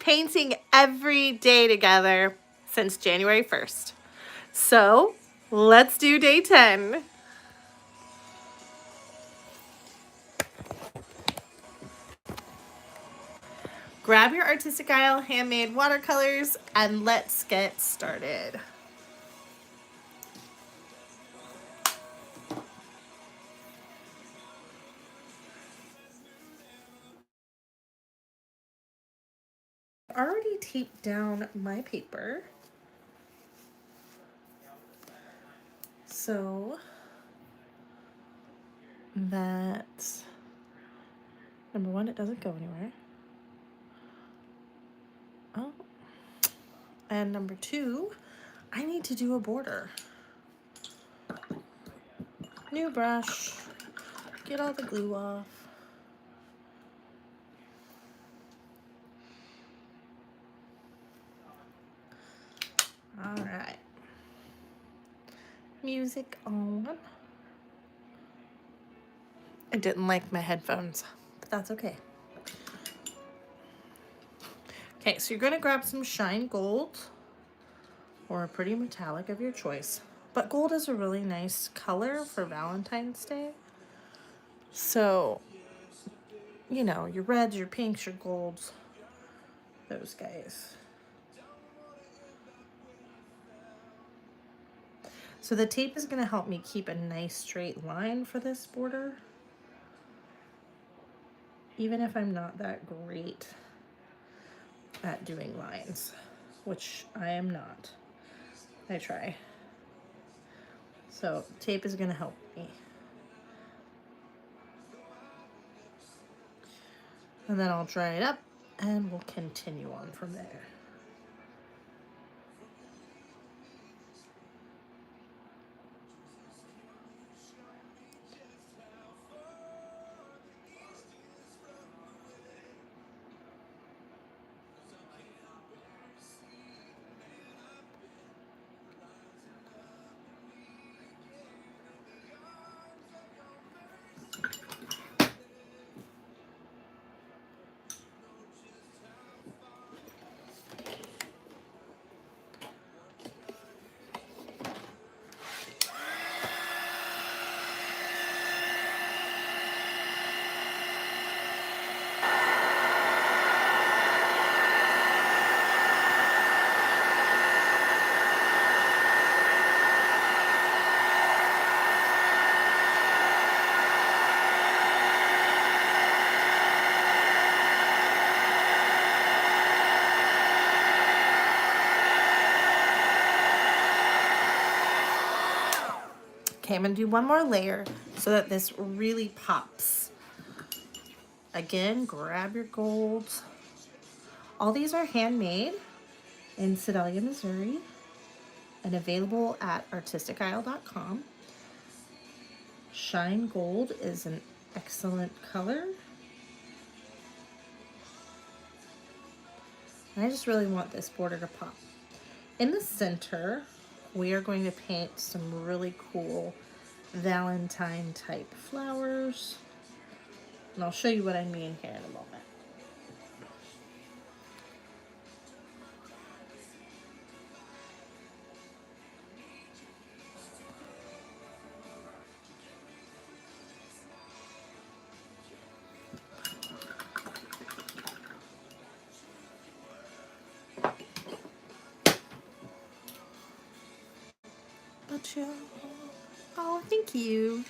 painting every day together since January 1st. So let's do day 10. Grab your Artistic Isle handmade watercolors and let's get started. I already taped down my paper. So that, number one, it doesn't go anywhere. Oh, and number two, I need to do a border. New brush, get all the glue off. All right. Music on. I didn't like my headphones, but that's okay. Okay, so you're gonna grab some shine gold or a pretty metallic of your choice. But gold is a really nice color for Valentine's Day. So, you know, your reds, your pinks, your golds, those guys. So the tape is gonna help me keep a nice straight line for this border, even if I'm not that great at doing lines, which I am not. I try. So tape is gonna help me. And then I'll dry it up and we'll continue on from there. Okay, I'm gonna do one more layer so that this really pops. Again, grab your golds. All these are handmade in Sedalia, Missouri, and available at artisticisle.com. Shine gold is an excellent color. And I just really want this border to pop. In the center, we are going to paint some really cool Valentine type flowers. And I'll show you what I mean here in a moment. But you, oh, thank you.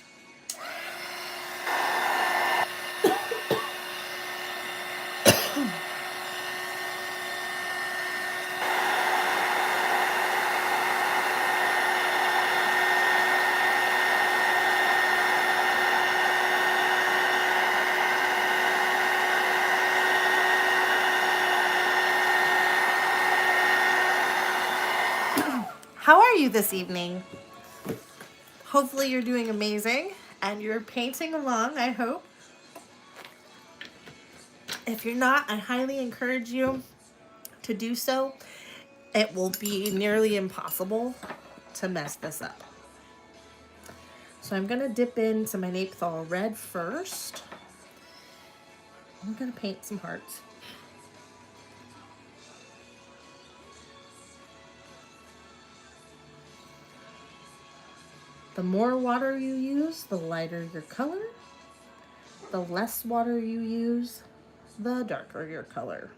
How are you this evening? Hopefully you're doing amazing and you're painting along, I hope. If you're not, I highly encourage you to do so. It will be nearly impossible to mess this up. So I'm gonna dip into my Naphthol red first. I'm gonna paint some hearts. The more water you use, the lighter your color. The less water you use, the darker your color.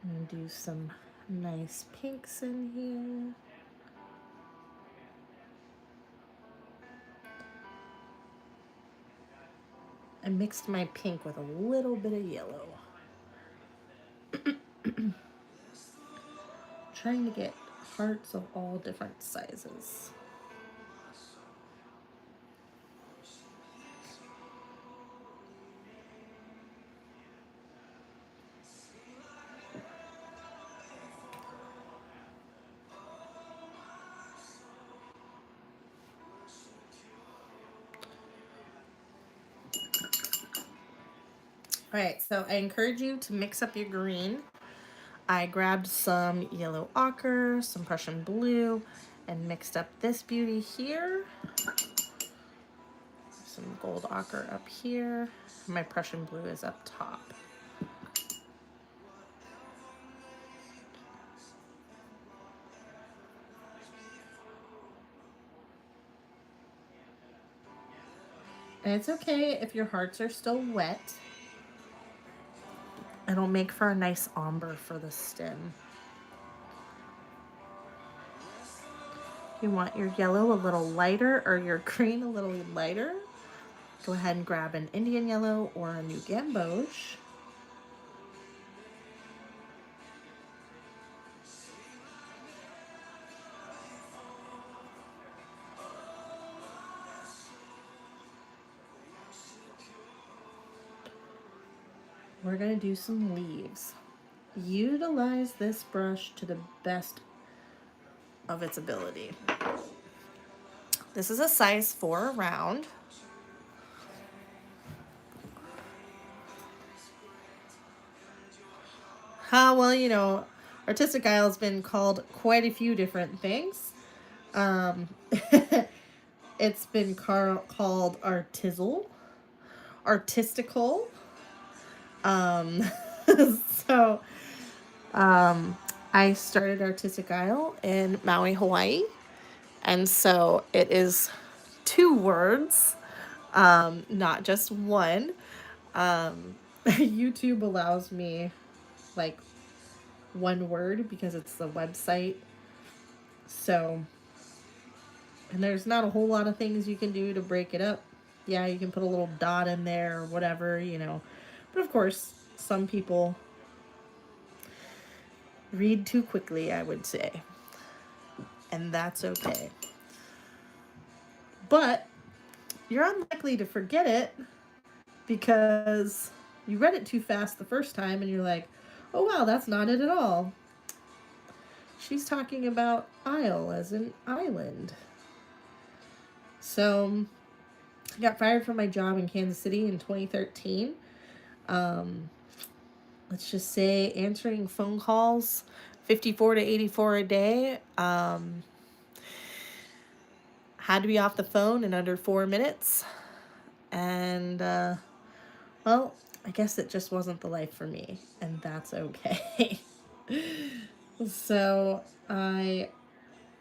And do some nice pinks in here. I mixed my pink with a little bit of yellow. Trying to get hearts of all different sizes. All right, so I encourage you to mix up your green. I grabbed some yellow ochre, some Prussian blue, and mixed up this beauty here. Some gold ochre up here. My Prussian blue is up top. And it's okay if your hearts are still wet. It'll make for a nice ombre for the stem. If you want your yellow a little lighter or your green a little lighter, go ahead and grab an Indian yellow or a new gamboge. We're going to do some leaves. Utilize this brush to the best of its ability. This is a size 4 round. Well, you know, Artistic Isle has been called quite a few different things. It's been called artisanal, artistical. So I started Artistic Isle in Maui, Hawaii. And so it is 2 words, not just one. YouTube allows me like 1 word because it's the website. So, and there's not a whole lot of things you can do to break it up. Yeah, you can put a little dot in there or whatever, you know. But of course, some people read too quickly, I would say. And that's okay. But you're unlikely to forget it because you read it too fast the first time and you're like, oh wow, that's not it at all. She's talking about isle as in island. So I got fired from my job in Kansas City in 2013. Let's just say answering phone calls 54 to 84 a day. Had to be off the phone in under 4 minutes. And, well, I guess it just wasn't the life for me. And that's okay. So I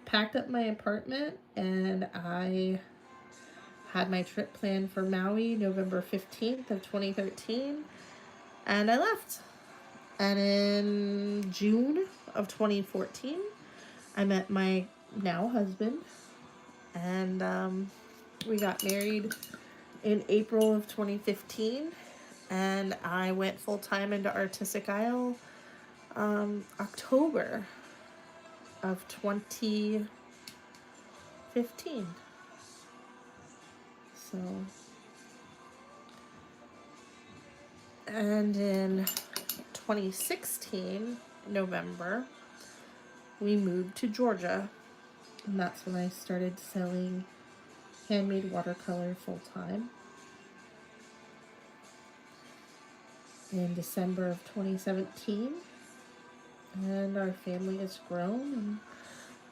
packed up my apartment and I had my trip planned for Maui November 15th of 2013. And I left. And in June of 2014, I met my now husband. And we got married in April of 2015. And I went full-time into Artistic Isle October of 2015. So, and in 2016, November, we moved to Georgia. And that's when I started selling handmade watercolor full-time. In December of 2017. And our family has grown. And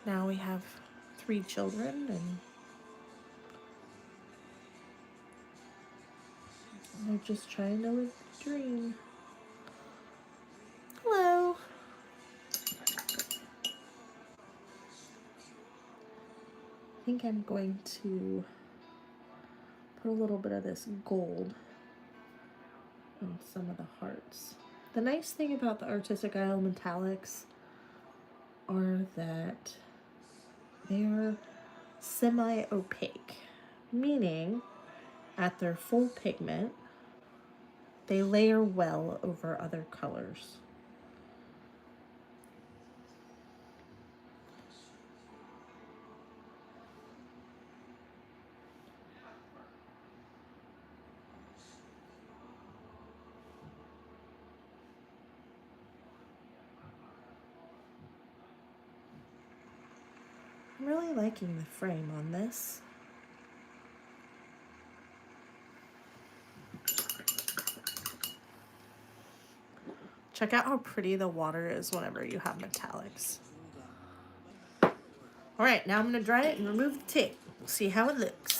now we have 3 children. And They're just trying to live the dream. Hello. I think I'm going to put a little bit of this gold on some of the hearts. The nice thing about the Artistic Isle metallics are that they are semi-opaque, meaning at their full pigment, they layer well over other colors. I'm really liking the frame on this. Check out how pretty the water is whenever you have metallics. All right, now I'm gonna dry it and remove the tape. See how it looks.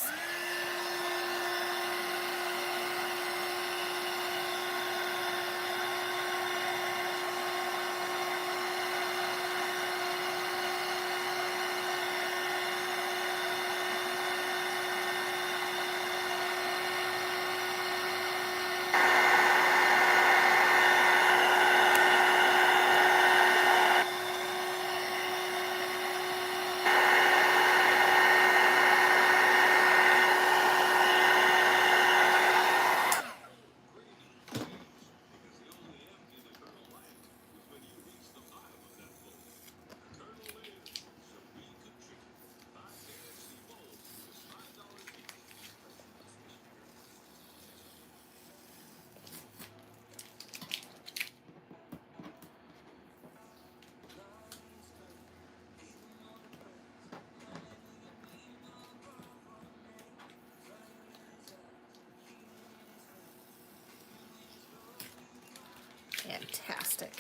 Fantastic.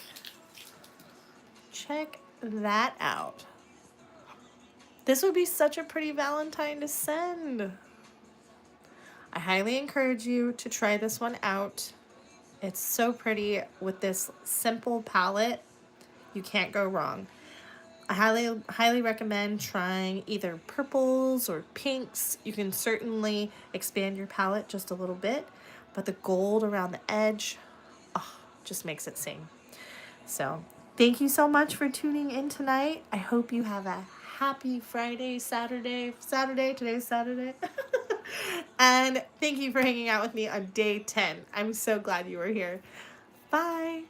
Check that out. This would be such a pretty Valentine to send. I highly encourage you to try this one out. It's so pretty with this simple palette. You can't go wrong. I highly recommend trying either purples or pinks. You can certainly expand your palette just a little bit, but the gold around the edge, oh, just makes it sing. So thank you so much for tuning in tonight. I hope you have a happy Friday, Saturday, today's Saturday. And thank you for hanging out with me on day 10. I'm so glad you were here. Bye.